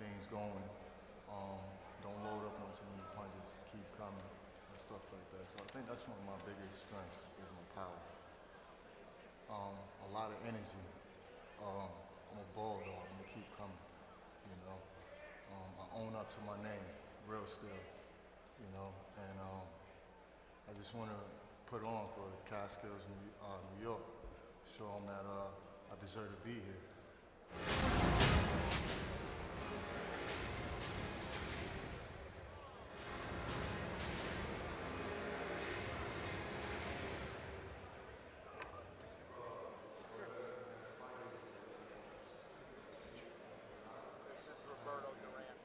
things going. Don't load up on too many punches, keep coming, and stuff like that. So I think that's one of my biggest strengths is my power. A lot of energy. I'm a bulldog. I'm gonna keep coming. You know, I own up to my name, real still. You know, and I just want to put on for Catskills, New York, show them that I deserve to be here. This is Roberto Duran.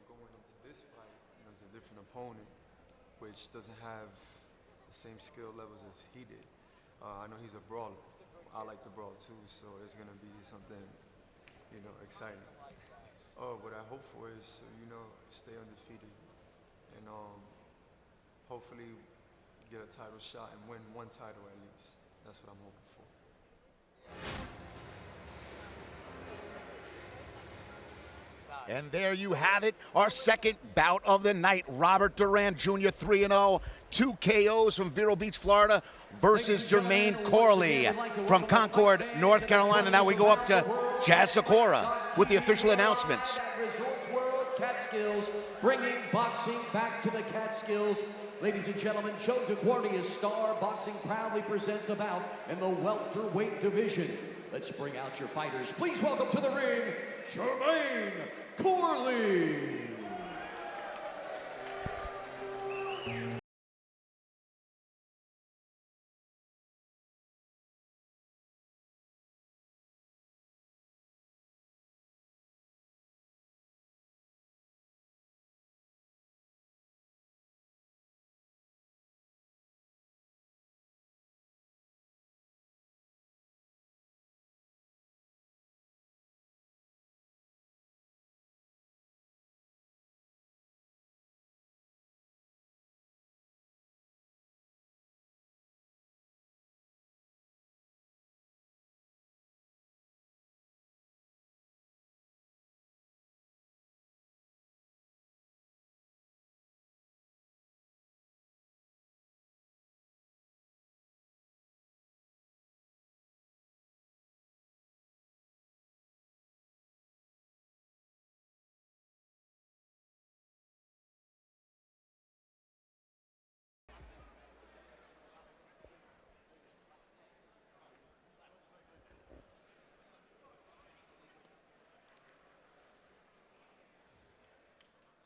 Going into this fight, it's a different opponent, which doesn't have the same skill levels as he did. I know he's a brawler. I like to brawl too, so it's gonna be something, exciting. What I hope for is, stay undefeated and hopefully get a title shot and win one title at least. That's what I'm hoping for. And there you have it, our second bout of the night. Robert Duran Jr. 3-0, 2 KOs from Vero Beach, Florida, versus Jermaine Corley from Concord, North Carolina. Now we go up to Jazz Sakura with the official announcements. Resorts World Catskills, bringing boxing back to the Catskills. Ladies and gentlemen, Joe DeGuardia's Star Boxing proudly presents a bout in the welterweight division. Let's bring out your fighters. Please welcome to the ring, Jermaine Corley.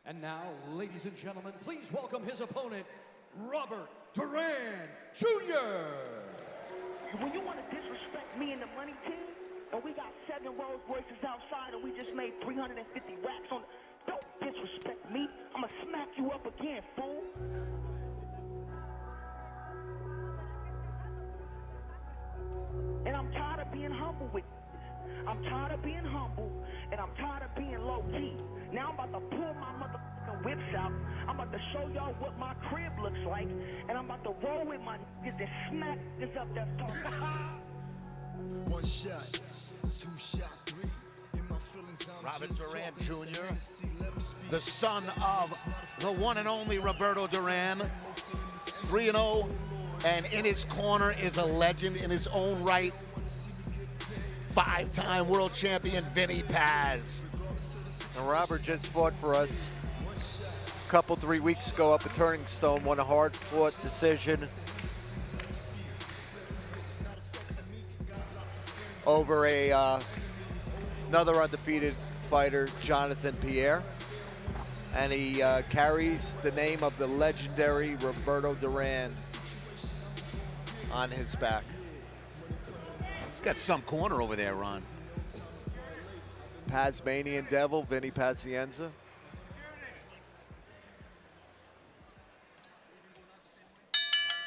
And now, ladies and gentlemen, please welcome his opponent, Robert Duran Jr. When you want to disrespect me and the money team, and we got 7 Rolls Royces outside and we just made 350 racks on, don't disrespect me. I'm going to smack you up again, fool. And I'm tired of being humble with you. I'm tired of being humble, and I'm tired of being low-key. Now I'm about to pull my motherfucking whips out. I'm about to show y'all what my crib looks like, and I'm about to roll with my niggas and smack this up that's talking. 1 shot, 2 shot, 3. In my feelings, I'm Robert Duran Jr., the son of the one and only Roberto Duran, 3-0, and in his corner is a legend in his own right, 5-time world champion Vinny Paz. And Robert just fought for us a 3 weeks ago up at Turning Stone, won a hard-fought decision over another undefeated fighter, Jonathan Pierre. And he carries the name of the legendary Roberto Duran on his back. He's got some corner over there, Ron. Tasmanian Devil, Vinny Pazienza.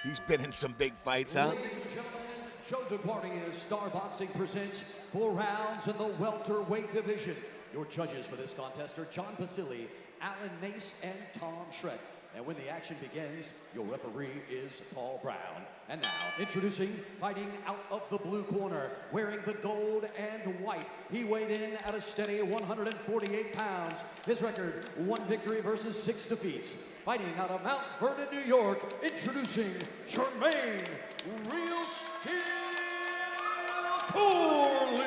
He's been in some big fights, huh? Ladies and gentlemen, Joe DeGuardia's Star Boxing presents 4 rounds in the welterweight division. Your judges for this contest are John Basili, Alan Nace, and Tom Schreck. And when the action begins, your referee is Paul Brown. And now, introducing, fighting out of the blue corner, wearing the gold and white. He weighed in at a steady 148 pounds. His record, 1 victory versus 6 defeats. Fighting out of Mount Vernon, New York, introducing Jermaine Real Steel Corley.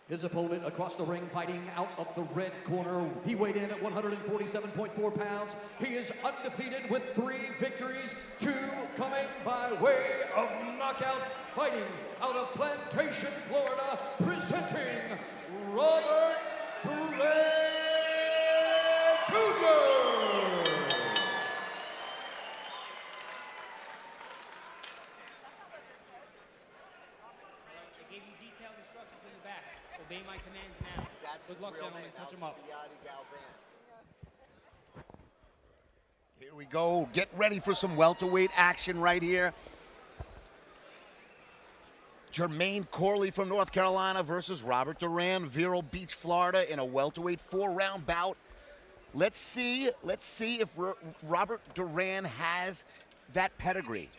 His opponent across the ring, fighting out of the red corner. He weighed in at 147.4 pounds. He is undefeated with 3 victories, 2 coming by way of knockout. Fighting out of Plantation, Florida, presenting Robert Duran Jr. Gave you detailed instructions in the back. Obey my commands now. Good luck, gentlemen. Touch him up. Here we go. Get ready for some welterweight action right here. Jermaine Corley from North Carolina versus Robert Duran, Vero Beach, Florida, in a welterweight 4-round bout. Let's see if Robert Duran has that pedigree.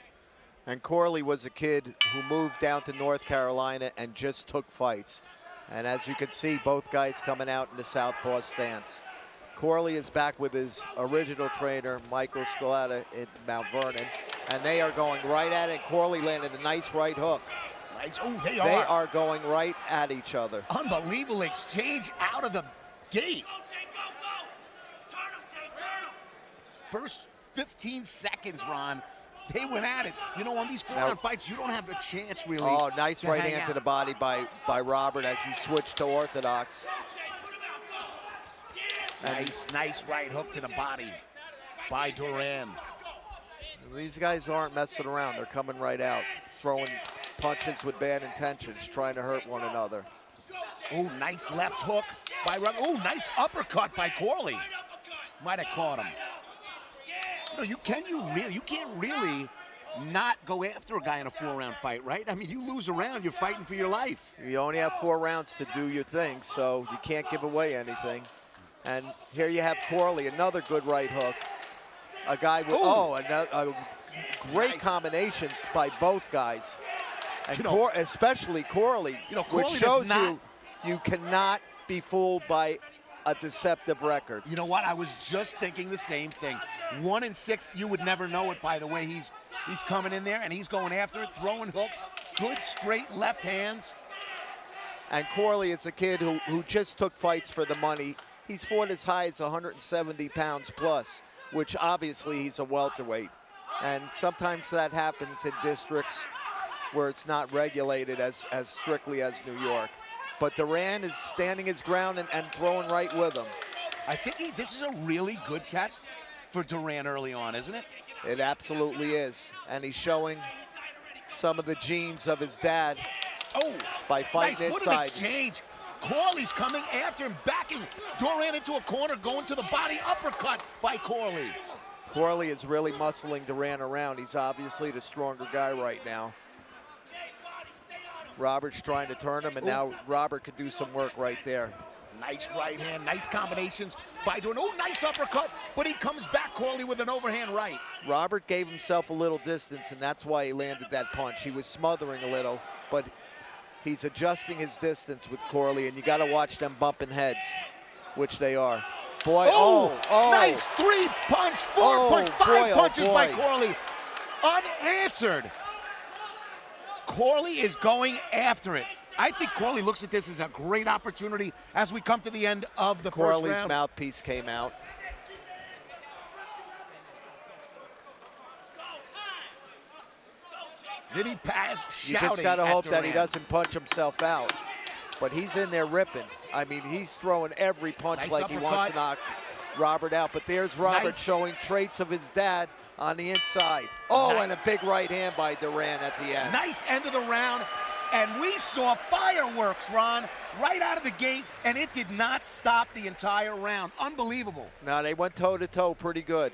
And Corley was a kid who moved down to North Carolina and just took fights. And as you can see, both guys coming out in the southpaw stance. Corley is back with his original trainer, Michael Stilata, in Mount Vernon. And they are going right at it. Corley landed a nice right hook. Nice. Oh, they are going right at each other. Unbelievable exchange out of the gate. First 15 seconds, Ron, they went at it. You know, on these 4-round fights, you don't have a chance, really. Oh, nice right hand to the body by Robert as he switched to orthodox. Nice right hook to the body by Duran. These guys aren't messing around. They're coming right out, throwing punches with bad intentions, trying to hurt one another. Oh, nice left hook by Robert. Oh, nice uppercut by Corley. Might have caught him. No, you can't really not go after a guy in a 4-round fight, right? I mean, you lose a round, you're fighting for your life. You only have 4 rounds to do your thing, so you can't give away anything. And here you have Corley, another good right hook. A guy with, great combinations by both guys. And especially Corley, which shows you cannot be fooled by a deceptive record. You know what? I was just thinking the same thing. 1-6, you would never know it by the way he's coming in there and he's going after it, throwing hooks, good straight left hands. And Corley is a kid who just took fights for the money. He's fought as high as 170 pounds plus, which obviously he's a welterweight. And sometimes that happens in districts where it's not regulated as strictly as New York. But Duran is standing his ground and throwing right with him. I think this is a really good test for Duran early on, isn't it? It absolutely is. And he's showing some of the genes of his dad by fighting nice inside. Exchange. Corley's coming after him, backing Duran into a corner, going to the body, uppercut by Corley. Corley is really muscling Duran around. He's obviously the stronger guy right now. Robert's trying to turn him, and now Robert could do some work right there. Nice right hand, nice combinations by Duran. Oh, nice uppercut, but he comes back, Corley, with an overhand right. Robert gave himself a little distance, and that's why he landed that punch. He was smothering a little, but he's adjusting his distance with Corley, and you got to watch them bumping heads, which they are. Boy, nice 3-punch, 4-punch, 5 punches by Corley. Unanswered. Corley is going after it. I think Corley looks at this as a great opportunity as we come to the end of the first round. Corley's mouthpiece came out. Then he passed shouting. You just got to hope that he Duran. doesn't punch himself out. But he's in there ripping. I mean, he's throwing every punch Nice like he wants to knock Robert out. But there's Robert showing traits of his dad on the inside. And a big right hand by Duran at the end. Nice end of the round. And we saw fireworks, Ron, right out of the gate, and it did not stop the entire round. Unbelievable. No, they went toe-to-toe pretty good.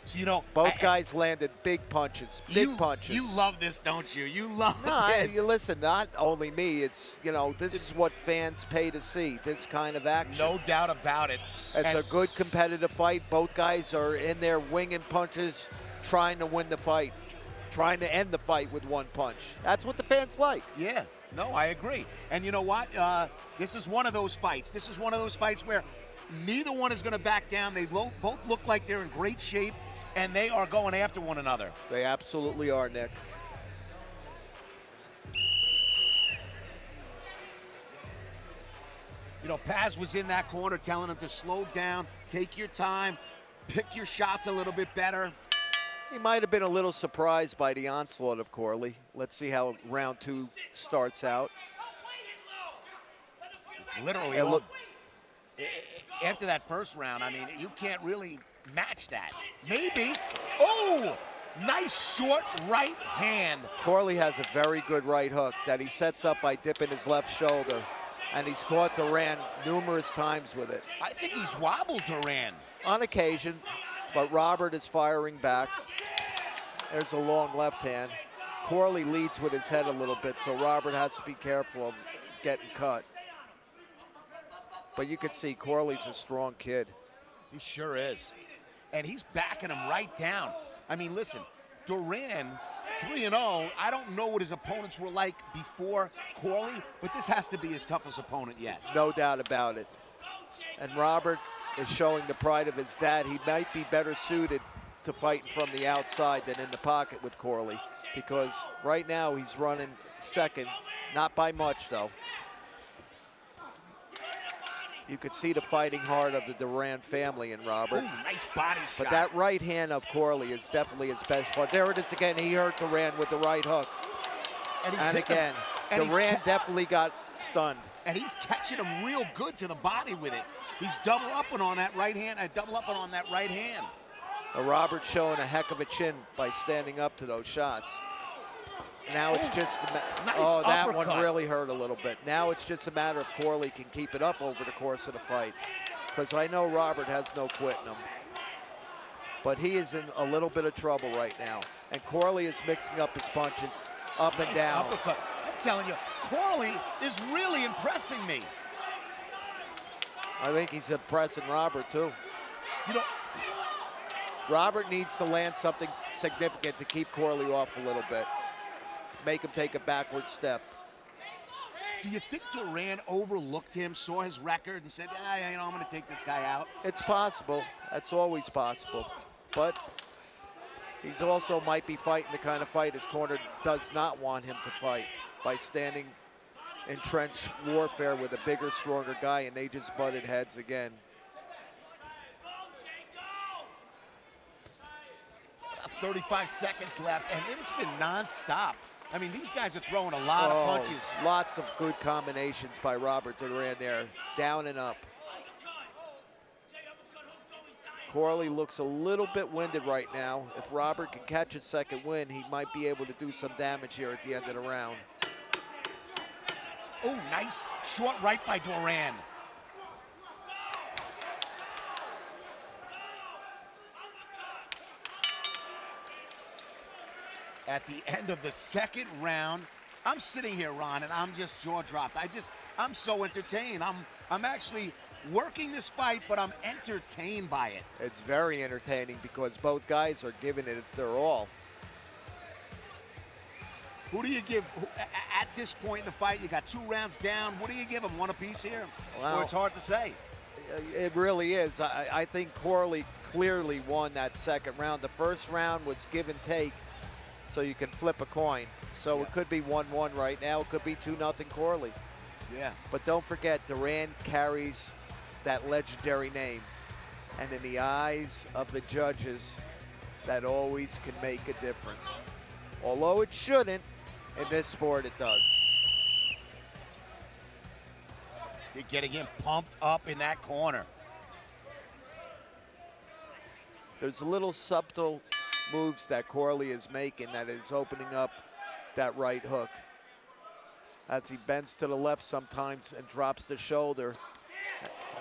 So, you know, Both guys landed big punches, big punches. You love this, don't you? You love No, this. you listen, not only me, it's, you know, this is what fans pay to see, this kind of action. No doubt about it. It's a good competitive fight. Both guys are in there winging punches, trying to win the fight, trying to end the fight with one punch. That's what the fans like. Yeah, no, I agree. And you know what? This is one of those fights. This is one of those fights where neither one is going to back down. They both look like they're in great shape, and they are going after one another. They absolutely are, Nick. You know, Paz was in that corner telling him to slow down, take your time, pick your shots a little bit better. He might have been a little surprised by the onslaught of Corley. Let's see how round 2 starts out. It's literally after that first round, I mean, you can't really match that. Maybe. Oh, nice short right hand. Corley has a very good right hook that he sets up by dipping his left shoulder. And he's caught Duran numerous times with it. I think he's wobbled Duran. On occasion, but Robert is firing back. There's a long left hand. Corley leads with his head a little bit, so Robert has to be careful of getting cut. But you can see Corley's a strong kid. He sure is. And he's backing him right down. I mean, listen, Duran, 3-0, I don't know what his opponents were like before Corley, but this has to be his toughest opponent yet. No doubt about it. And Robert is showing the pride of his dad. He might be better suited to fighting from the outside than in the pocket with Corley, because right now he's running second, not by much though. You could see the fighting heart of the Duran family in Robert. Ooh, nice body shot. But that right hand of Corley is definitely his best part. There it is again. He hurt Duran with the right hook. And again, Duran definitely got stunned. And he's catching him real good to the body with it. He's double upping on that right hand. Robert showing a heck of a chin by standing up to those shots. Now it's just, nice that uppercut. one really hurt a little bit. Now it's just a matter of Corley can keep it up over the course of the fight. Because I know Robert has no quit in him. But he is in a little bit of trouble right now. And Corley is mixing up his punches up and down. Uppercut. I'm telling you, Corley is really impressing me. I think he's impressing Robert too. You know, Robert needs to land something significant to keep Corley off a little bit. Make him take a backward step. do you think Duran overlooked him, saw his record, and said, you know, I'm going to take this guy out? It's possible. That's always possible. But he's also might be fighting the kind of fight his corner does not want him to fight by standing in trench warfare with a bigger, stronger guy, and they just butted heads again. 35 seconds left, and it's been nonstop. I mean, these guys are throwing a lot of punches. Lots of good combinations by Robert Duran there, down and up. Corley looks a little bit winded right now. If Robert can catch a second win, he might be able to do some damage here at the end of the round. Oh, nice short right by Duran. At the end of the second round, I'm sitting here, Ron, and I'm just jaw-dropped. I'm so entertained. I'm actually working this fight, but I'm entertained by it. It's very entertaining because both guys are giving it their all. Who do you give, at this point in the fight, you got 2 rounds down, what do you give them, one apiece here? Well, or it's hard to say. It really is. I think Corley clearly won that second round. The first round was give and take, so you can flip a coin. So it could be 1-1 right now. It could be 2-0 Corley. Yeah. But don't forget, Duran carries that legendary name. And in the eyes of the judges, that always can make a difference. Although it shouldn't, in this sport it does. You're getting him pumped up in that corner. There's little subtle moves that Corley is making that is opening up that right hook. As he bends to the left sometimes and drops the shoulder.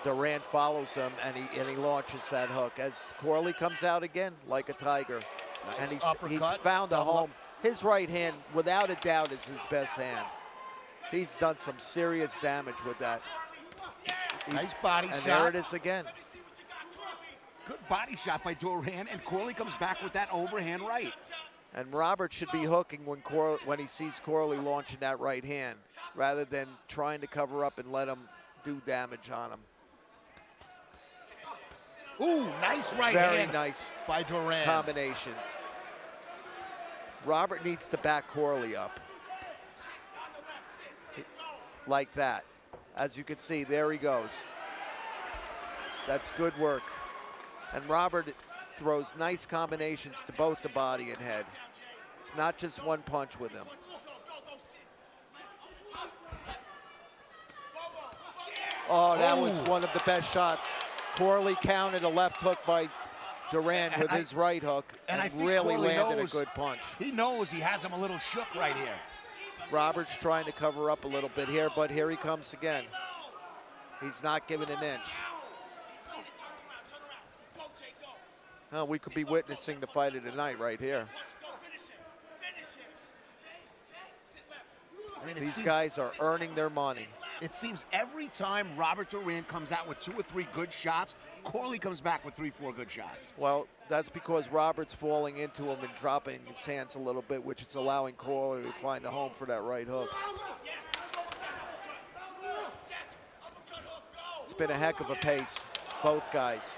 Duran follows him, and he launches that hook. As Corley comes out again like a tiger. Nice And he's uppercut, found a double home. up. His right hand, without a doubt, is his best hand. He's done some serious damage with that. Nice body and shot. And there it is again. Good body shot by Duran, and Corley comes back with that overhand right. And Robert should be hooking when he sees Corley launching that right hand, rather than trying to cover up and let him do damage on him. Ooh, nice right Very hand nice by Duran. combination. Robert needs to back Corley up. Like that. As you can see, there he goes. That's good work. And Robert throws nice combinations to both the body and head. It's not just one punch with him. Oh, that was one of the best shots. Corley counted a left hook by Duran with his right hook and I think really Corley landed knows, a good punch. He knows he has him a little shook right here. Robert's trying to cover up a little bit here, but here he comes again. He's not giving an inch. Oh, we could be witnessing the fight of the night right here. I mean, These guys are earning their money. It seems every time Robert Duran comes out with 2 or 3 good shots, Corley comes back with 3, 4 good shots. Well, that's because Robert's falling into him and dropping his hands a little bit, which is allowing Corley to find a home for that right hook. It's been a heck of a pace, both guys.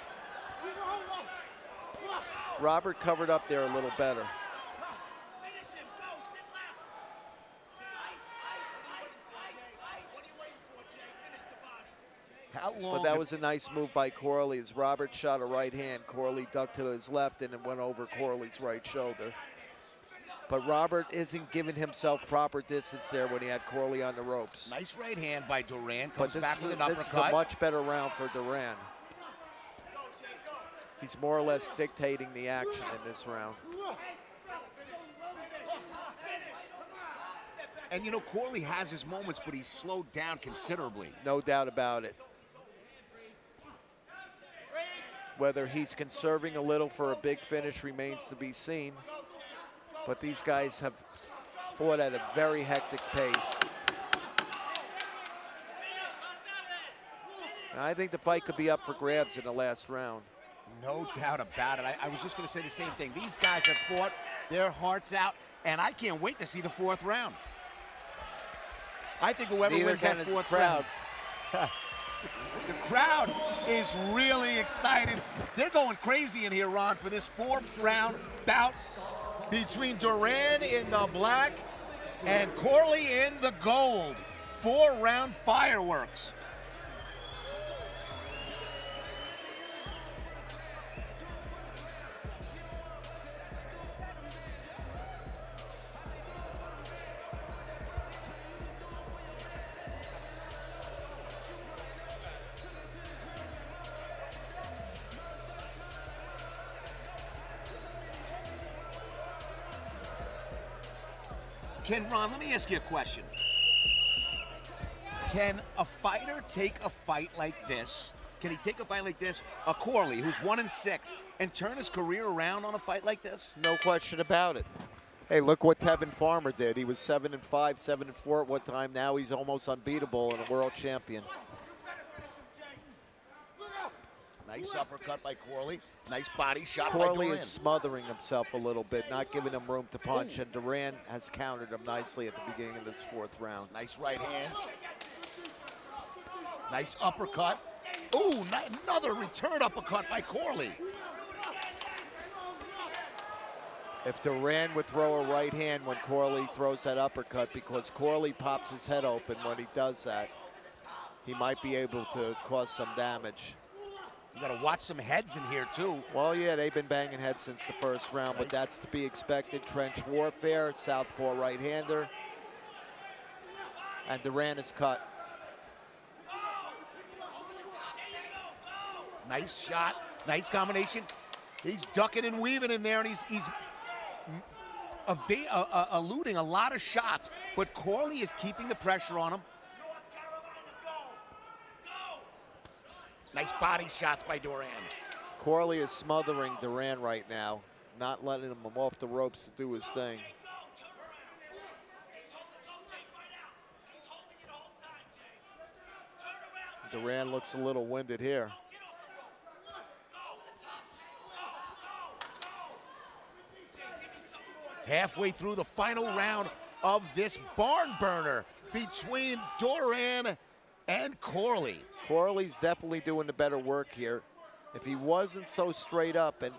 Robert covered up there a little better. How long? But that was a nice move by Corley as Robert shot a right hand. Corley ducked to his left and it went over Corley's right shoulder. But Robert isn't giving himself proper distance there when he had Corley on the ropes. Nice right hand by Duran. Comes But back with an uppercut. this is a much better round for Duran. He's more or less dictating the action in this round. And you know, Corley has his moments, but he's slowed down considerably. No doubt about it. Whether he's conserving a little for a big finish remains to be seen. But these guys have fought at a very hectic pace. And I think the fight could be up for grabs in the last round. No doubt about it. I was just going to say the same thing. These guys have fought their hearts out, and I can't wait to see the 4th round. I think whoever wins that 4th round. The crowd is really excited. They're going crazy in here, Ron, for this 4th round bout between Duran in the black and Corley in the gold. 4-round fireworks. Ron, let me ask you a question. Can a fighter take a fight like this? Can he take a fight like this, a Corley, who's 1-6, and turn his career around on a fight like this? No question about it. Hey, look what Tevin Farmer did. He was 7-5, 7-4 at one time. Now he's almost unbeatable and a world champion. Nice uppercut by Corley. Nice body shot by Corley Duran. is smothering himself a little bit, not giving him room to punch, and Duran has countered him nicely at the beginning of this 4th round. Nice right hand. Nice uppercut. Ooh, another return uppercut by Corley. If Duran would throw a right hand when Corley throws that uppercut, because Corley pops his head open when he does that, he might be able to cause some damage. You got to watch some heads in here, too. Well, yeah, they've been banging heads since the 1st round, but that's to be expected. Trench warfare, southpaw right-hander. And Duran is cut. Nice shot. Nice combination. He's ducking and weaving in there, and he's eluding a lot of shots. But Corley is keeping the pressure on him. Nice body shots by Duran. Corley is smothering Duran right now, not letting him off the ropes to do his thing. Duran looks a little winded here. Halfway through the final round of this barn burner between Duran and Corley. Corley's definitely doing the better work here. If he wasn't so straight up and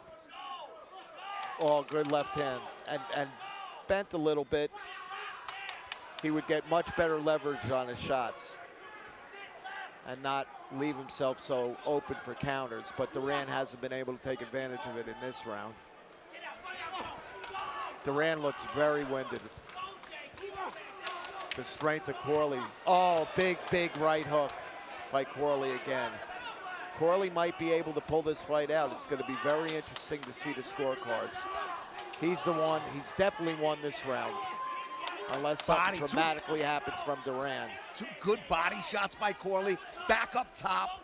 good left hand and bent a little bit, he would get much better leverage on his shots and not leave himself so open for counters. But Duran hasn't been able to take advantage of it in this round. Duran looks very winded. The strength of Corley. Oh, big right hook by Corley again. Corley might be able to pull this fight out. It's going to be very interesting to see the scorecards. He's the one, he's definitely won this round. Unless something dramatically happens from Duran. Two good body shots by Corley. Back up top.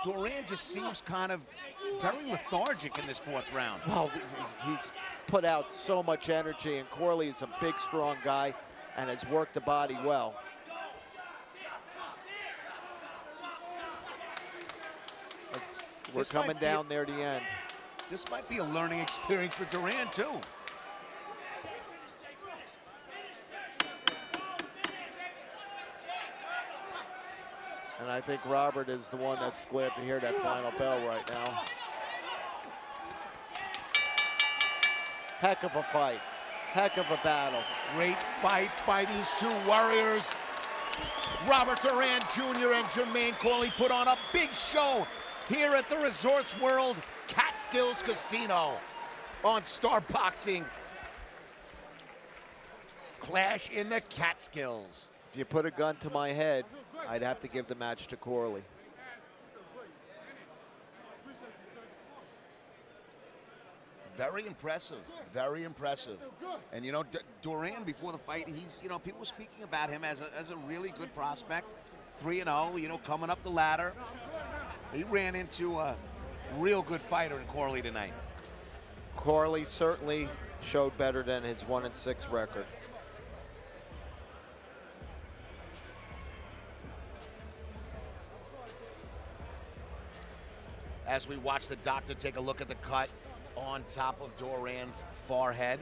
Duran just seems kind of very lethargic in this fourth round. Well, he's put out so much energy, and Corley is a big, strong guy and has worked the body well. We're coming down near the end. This might be a learning experience for Duran, too. And I think Robert is the one that's glad to hear that final bell right now. Heck of a fight. Heck of a battle. Great fight by these two warriors. Robert Duran Jr. and Jermaine Corley put on a big show here at the Resorts World Catskills Casino on Star Boxing. Clash in the Catskills. If you put a gun to my head, I'd have to give the match to Corley. Very impressive, very impressive. And you know, Duran before the fight, he's, you know, people were speaking about him as a really good prospect. 3-0, you know, coming up the ladder. He ran into a real good fighter in Corley tonight. Corley certainly showed better than his 1-6 record. As we watch the doctor take a look at the cut on top of Duran's forehead.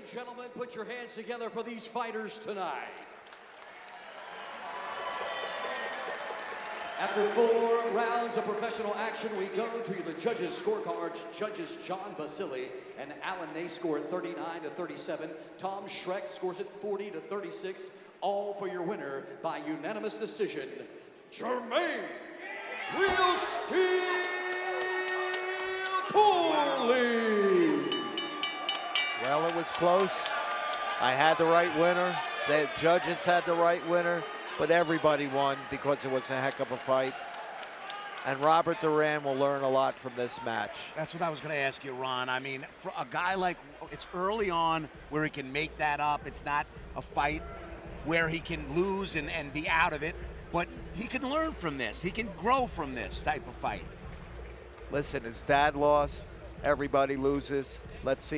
and gentlemen, put your hands together for these fighters tonight. After 4 rounds of professional action, we go to the judges' scorecards. Judges John Basili and Alan Ney score at 39-37. Tom Schreck scores at 40-36. All for your winner by unanimous decision, Jermaine Real Steel Corley. Well, it was close. I had the right winner. The judges had the right winner. But everybody won because it was a heck of a fight. And Robert Duran will learn a lot from this match. That's what I was going to ask you, Ron. I mean, for a guy like, it's early on where he can make that up. It's not a fight where he can lose and be out of it. But he can learn from this. He can grow from this type of fight. Listen, his dad lost. Everybody loses. Let's see.